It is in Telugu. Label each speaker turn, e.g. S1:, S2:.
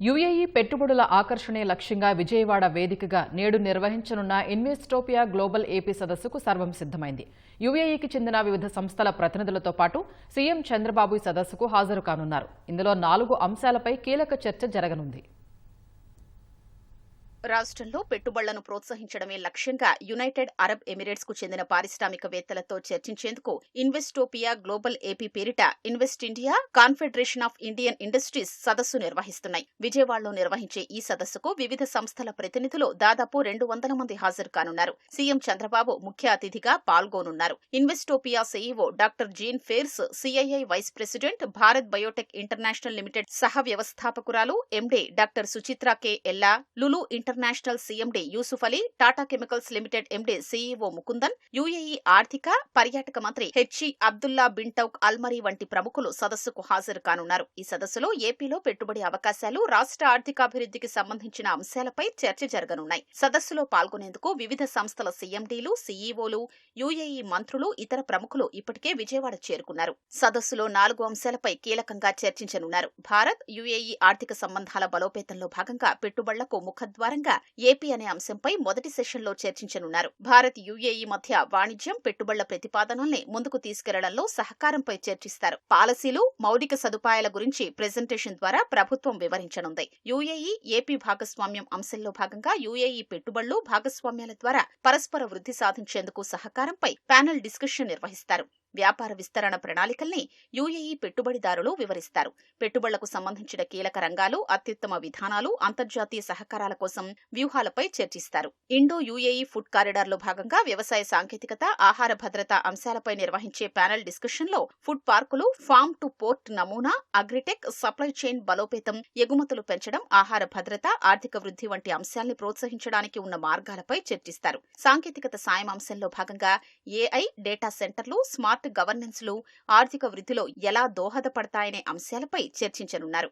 S1: యుఏఈ పెట్టుబడుల ఆకర్షణే లక్ష్యంగా విజయవాడ వేదికగా నేడు నిర్వహించనున్న ఇన్వెస్టోపియా గ్లోబల్ ఏపీ సదస్సుకు సర్వం సిద్ధమైంది. యుఏఈకి చెందిన వివిధ సంస్థల ప్రతినిధులతో పాటు సీఎం చంద్రబాబు ఈ సదస్సుకు హాజరు కానున్నారు. ఇందులో 4 అంశాలపై కీలక చర్చ జరగనుంది.
S2: రాష్ట్రంలో పెట్టుబడులను ప్రోత్సహించడమే లక్ష్యంగా యునైటెడ్ అరబ్ ఎమిరేట్స్ కు చెందిన పారిశ్రామికవేత్తలతో చర్చించేందుకు ఇన్వెస్టోపియా గ్లోబల్ ఏపీ పేరిట invest India, confederation of Indian industries సదస్సు నిర్వహిస్తున్నాయి. విజయవాడలో నిర్వహించే ఈ సదస్సుకు వివిధ సంస్థల ప్రతినిధులు దాదాపు 200 మంది హాజరు కానున్నారు. సీఎం చంద్రబాబు ముఖ్య అతిథిగా పాల్గొనున్నారు. Investopia CEO doctor Jean Fares, CII vice president, Bharat Biotech International Limited సహ వ్యవస్థాపకురాలు MD doctor Suchitra K Ella, Lulu International CMD Yusuf Ali, Tata Chemicals Limited MD CEO Mukundan, UAE ఆర్థిక, పర్యాటక మంత్రి హెచ్ఈ అబ్దుల్లా బిన్ టౌక్ అల్మరీ వంటి ప్రముఖులు సదస్సుకు హాజరు కానున్నారు. ఈ సదస్సులో ఏపీలో పెట్టుబడి అవకాశాలు, రాష్ట్ర ఆర్థికాభివృద్ధికి సంబంధించిన అంశాలపై చర్చ జరగనున్నాయి. సదస్సులో పాల్గొనేందుకు వివిధ సంస్థల సీఎండీలు, సీఈఓలు, యుఏఈ మంత్రులు, ఇతర ప్రముఖులు ఇప్పటికే విజయవాడ చేరుకున్నారు. సదస్సులో 4 అంశాలపై కీలకంగా చర్చించనున్నారు. భారత్ యుఏఈ ఆర్థిక సంబంధాల బలోపేతంలో భాగంగా పెట్టుబడులకు ముఖద్వారంగా ఏపీ అనే అంశంపై మొదటి సెషన్లో చర్చించనున్నారు. భారత్ యుఏఈ మధ్య వాణిజ్యం, పెట్టుబడుల ప్రతిపాదనల్ని ముందుకు తీసుకెళ్లడంలో సహకారంపై చర్చిస్తారు. పాలసీలు, మౌలిక సదుపాయాల గురించి ప్రెజెంటేషన్ ద్వారా ప్రభుత్వం వివరించనుంది. యుఏఈ, ఏపీ భాగస్వామ్యం అంశంలో భాగంగా యుఏఈ పెట్టుబడులు, భాగస్వామ్యాల ద్వారా పరస్పర వృద్ధి సాధించేందుకు సహకారంపై ప్యానెల్ డిస్కషన్ నిర్వహిస్తారు. వ్యాపార విస్తరణ ప్రణాళికల్ని యుఏఈ పెట్టుబడిదారులు వివరిస్తారు. పెట్టుబడులకు సంబంధించిన కీలక రంగాలు, అత్యుత్తమ విధానాలు, అంతర్జాతీయ సహకారాల కోసం వ్యూహాలపై చర్చిస్తారు. ఇండో యుఏఈ ఫుడ్ కారిడార్లో భాగంగా వ్యవసాయ సాంకేతికత, ఆహార భద్రత అంశాలపై నిర్వహించే ప్యానెల్ డిస్కషన్లో ఫుడ్ పార్కులు, ఫార్మ్ టు పోర్ట్ నమూనా, అగ్రిటెక్, సప్లై చైన్ బలోపేతం, ఎగుమతులు పెంచడం, ఆహార భద్రత, ఆర్థిక వృద్ధి వంటి అంశాల్ని ప్రోత్సహించడానికి ఉన్న మార్గాలపై చర్చిస్తారు. సాంకేతికత సాయం అంశంలో భాగంగా ఏఐ, డేటా సెంటర్లు, స్మార్ట్ గవర్నెన్స్ లు ఆర్థిక వృద్ధిలో ఎలా దోహదపడతాయనే అంశాలపై చర్చించనున్నారు.